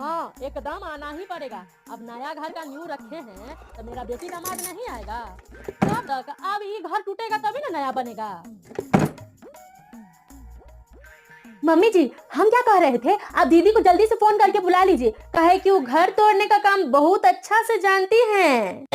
हाँ एकदम आना ही पड़ेगा। अब नया घर का न्यू रखे हैं तो मेरा बेटी दामाद नहीं आएगा? कब तक? अब ये घर टूटेगा तभी ना नया बनेगा। मम्मी जी, हम क्या कह रहे थे, आप दीदी को जल्दी से फोन करके बुला लीजिए, कहे कि वो घर तोड़ने का काम बहुत अच्छा से जानती हैं।